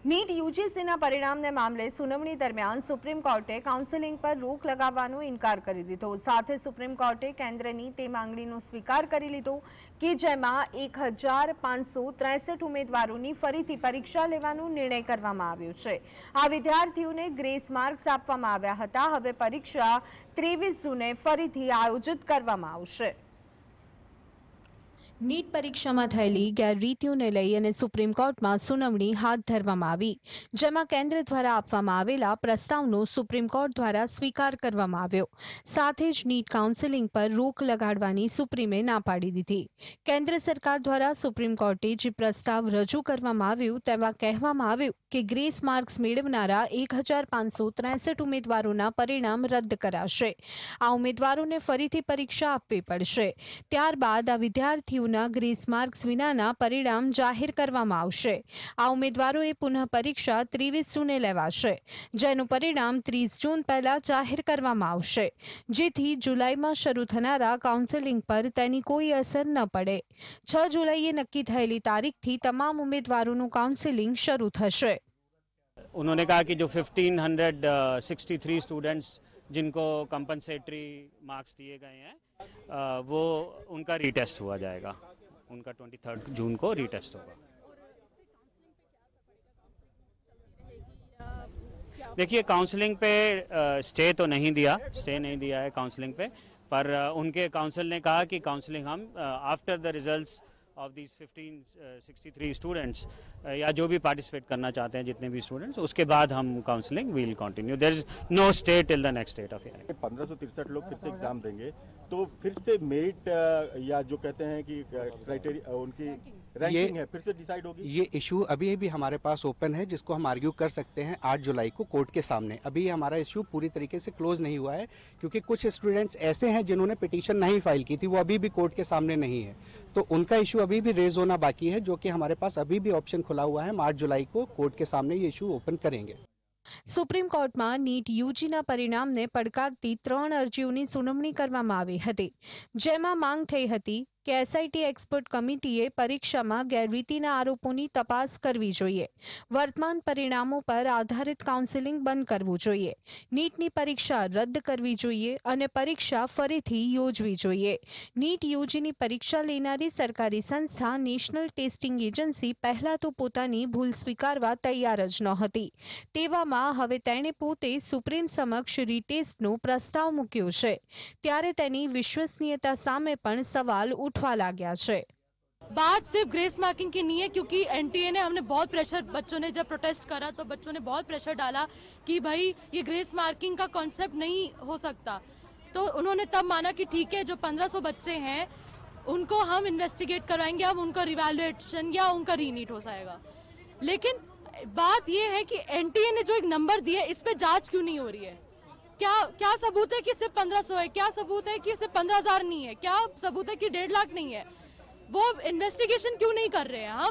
NEET યુજીસીના પરિણામને મામલે સુનાવણી દરમિયાન સુપ્રીમ કોર્ટે કાઉન્સેલિંગ પર રોક લગાવવાનો ઇનકાર કરી દીધો। સાથે સુપ્રીમ કોર્ટે કેન્દ્રની તે માંગણીનો સ્વીકાર કરી લીધો કે જેમાં 1563 ઉમેદવારોની ફરીથી પરીક્ષા લેવાનો નિર્ણય કરવામાં આવ્યો છે। આ વિદ્યાર્થીઓને ગ્રેસ માર્ક્સ આપવામાં આવ્યા હતા। હવે પરીક્ષા 23 જૂને ફરીથી આયોજિત કરવામાં આવશે। નીટ પરીક્ષામાં થયેલી ગેરરીતિઓને લઈ અને સુપ્રીમ કોર્ટમાં સુનાવણી હાથ ધરવામાં આવી, જેમાં કેન્દ્ર દ્વારા આપવામાં આવેલા પ્રસ્તાવનો સુપ્રીમ કોર્ટ દ્વારા સ્વીકાર કરવામાં આવ્યો। સાથે જ નીટ કાઉન્સેલિંગ પર રોક લગાડવાની સુપ્રીમે ના પાડી દીધી। કેન્દ્ર સરકાર દ્વારા સુપ્રીમ કોર્ટે જે પ્રસ્તાવ રજૂ કરવામાં આવ્યો તેમાં કહેવામાં આવ્યું કે ગ્રેસ માર્ક્સ મેળવનારા 1563 ઉમેદવારોના પરિણામ રદ કરાશે। આ ઉમેદવારોને ફરીથી પરીક્ષા આપવી પડશે। ત્યારબાદ આ વિદ્યાર્થીઓ ग्रेस मार्क्स विना परिणाम जाहिर करवामां आवशे। आ उम्मीदवारों पुनः परीक्षा 23 जूने लेवाशे, जेनुं परिणाम 30 जून पहला जाहिर करवामां आवशे, जेथी जुलाईमां शरू थनारा काउंसलिंग पर तेनी कोई असर न पड़े। 6 जुलाईए नक्की थयेली तारीखथी तमाम उम्मीदवारोनुं काउंसलिंग शरू थशे। उन्होंने कहा कि जो 1563 स्टूडेंट्स जिनको कंपनसेटरी मार्क्स दिए गए हैं वो उनका रीटेस्ट हुआ जाएगा। उनका 23 जून को रीटेस्ट होगा। देखिए, काउंसलिंग पे स्टे तो नहीं दिया, स्टे नहीं दिया है काउंसलिंग पे, पर उनके काउंसिल ने कहा कि काउंसलिंग हम after the results of these 1563 students या जो भी पार्टिसिपेट करना चाहते हैं जितने भी स्टूडेंट्स, उसके बाद हम counselling will continue. There is no stay till the next date of hearing. 1563 लोग फिर से एग्जाम देंगे तो फिर से मेरिट या जो कहते हैं कि क्राइटेरिया उनकी रैंकिंग है फिर से डिसाइड होगी। ये इशू अभी भी हमारे पास ओपन है, जिसको हम आर्ग्यू कर सकते हैं 8 जुलाई को कोर्ट के सामने। अभी हमारा इशू पूरी तरीके से क्लोज नहीं हुआ है, क्योंकि कुछ स्टूडेंट्स ऐसे हैं जिन्होंने पिटीशन नहीं फाइल की थी, वो अभी भी कोर्ट के सामने नहीं है, तो उनका इशू अभी भी रेज होना बाकी है, जो कि हमारे पास अभी भी ऑप्शन खुला हुआ है। हम 8 जुलाई को कोर्ट के सामने ये इशू ओपन करेंगे। सुप्रीम कोर्ट में नीट यूजीना परिणामने પડકારતી 3 અરજીઓની સુનાવણી કરવામાં આવી હતી, જેમાં માંગ થઈ હતી કે એસઆઈટી એક્સપર્ટ કમિટીએ પરીક્ષામાં ગેરરીતિના આરોપોની તપાસ કરવી જોઈએ, વર્તમાન પરિણામો પર આધારિત કાઉન્સેલિંગ બંધ કરવું જોઈએ, નીટની પરીક્ષા રદ કરવી જોઈએ અને પરીક્ષા ફરીથી યોજવી જોઈએ। નીટ यूजीની પરીક્ષા લેનારી સરકારી સંસ્થા નેશનલ ટેસ્ટિંગ એજન્સી પહેલા તો પોતાની ભૂલ સ્વીકારવા તૈયાર જ નહોતી, તેવામાં હવે તેણે પોતે સુપ્રીમ સમક્ષ રીટેસ્ટનો પ્રસ્તાવ મૂક્યો છે, ત્યારે તેની વિશ્વસનીયતા સામે પણ સવાલ उठवा लाग्या छे। बात सिर्फ ग्रेस मार्किंग की नहीं है, क्योंकि एनटीए ने हमने बहुत प्रेशर, बच्चों ने जब प्रोटेस्ट करा तो बच्चों ने बहुत प्रेशर डाला कि भाई ये ग्रेस मार्किंग का कॉन्सेप्ट नहीं हो सकता। तो उन्होंने तब माना कि ठीक है, जो 1500 बच्चे हैं उनको हम इन्वेस्टिगेट करवाएंगे, अब उनका रिवैल्यूएशन या उनका रीनीट हो जाएगा। लेकिन बात ये है कि एनटीए ने जो एक नंबर दिया, इस पर जाँच क्यों नहीं हो रही है? क्या सबूत है कि सिर्फ 1500 है? क्या सबूत है कि सिर्फ 15,000 नहीं है? क्या सबूत है कि 1.5 लाख नहीं है? वो इन्वेस्टिगेशन क्यों नहीं कर रहे हैं?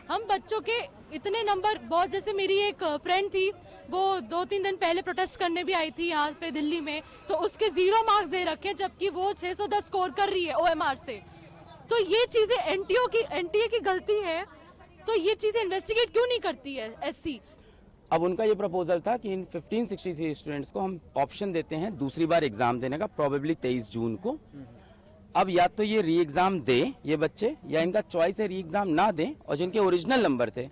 हम बच्चों के इतने नंबर, बहुत, जैसे मेरी एक फ्रेंड थी, वो 2-3 दिन पहले प्रोटेस्ट करने भी आई थी यहाँ पे दिल्ली में, तो उसके 0 मार्क्स दे रखे, जबकि वो 610 स्कोर कर रही है OMR से। तो ये चीज़ें एनटीए की गलती है, तो ये चीज़ें इन्वेस्टिगेट क्यों नहीं करती है SC? अब उनका ये प्रपोजल था कि इन 1563 स्टूडेंट्स को हम ऑप्शन देते हैं दूसरी बार एग्जाम देने का, प्रोबेबली 23 जून को। अब या तो ये री एग्जाम दे ये बच्चे, या इनका चॉइस है री एग्जाम ना दें और जिनके ओरिजिनल नंबर थे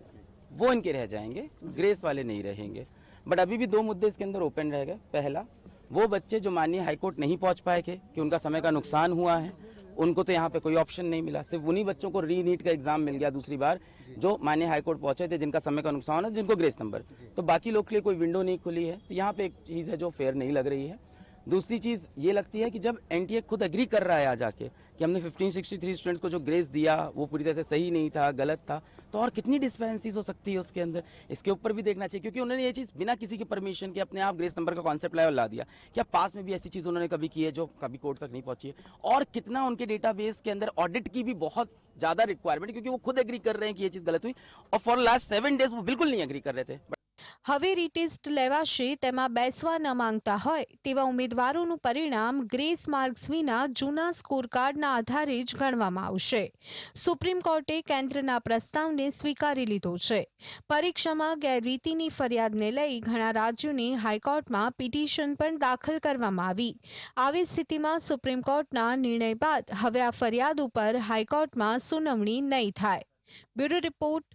वो इनके रह जाएंगे, ग्रेस वाले नहीं रहेंगे। बट अभी भी 2 मुद्दे इसके अंदर ओपन रह गए। पहला, वो बच्चे जो माननीय हाईकोर्ट नहीं पहुंच पाए थे कि उनका समय का नुकसान हुआ है, उनको तो यहाँ पे कोई ऑप्शन नहीं मिला, सिर्फ उन्हीं बच्चों को री नीट का एग्जाम मिल गया दूसरी बार, जो माननीय हाईकोर्ट पहुंचे थे, जिनका समय का नुकसान है, जिनको ग्रेस नंबर। तो बाकी लोग के लिए कोई विंडो नहीं खुली है। तो यहाँ पे एक चीज़ है जो फेयर नहीं लग रही है। दूसरी चीज़ ये लगती है कि जब एनटीए खुद एग्री कर रहा है आ जाके कि हमने 1563 स्टूडेंट्स को जो ग्रेस दिया वो पूरी तरह से सही नहीं था, गलत था, तो और कितनी डिस्पेरेंसीज हो सकती है उसके अंदर, इसके ऊपर भी देखना चाहिए। क्योंकि उन्होंने ये चीज़ बिना किसी की परमिशन के अपने आप ग्रेस नंबर का कॉन्सेप्ट लेवल ला दिया। क्या पास में भी ऐसी चीज़ उन्होंने कभी की है जो कभी कोर्ट तक नहीं पहुंची है? और कितना उनके डेटाबेस के अंदर ऑडिट की भी बहुत ज़्यादा रिक्वायरमेंट, क्योंकि वो खुद एग्री कर रहे हैं कि ये चीज़ गलत हुई, और फॉर लास्ट 7 डेज वो बिल्कुल नहीं एग्री कर रहे थे। હવે રીટેસ્ટ લેવાશે તેમાં બેસવા ન માંગતા હોય તેવા ઉમેદવારોનું પરિણામ ગ્રેસ માર્ક્સ વિના જૂના સ્કોર કાર્ડના આધારે જ ગણવામાં આવશે. સુપ્રીમ કોર્ટે કેન્દ્રના પ્રસ્તાવને સ્વીકારી લીધો છે. પરીક્ષામાં ગેરરીતિની ફરિયાદને લઈ ઘણા રાજ્યોની હાઈકોર્ટમાં પિટિશન પણ દાખલ કરવામાં આવી. આવી સ્થિતિમાં સુપ્રીમ કોર્ટના નિર્ણય બાદ હવે આ ફરિયાદ ઉપર હાઈકોર્ટમાં સુનાવણી નહીં થાય. Bureau report.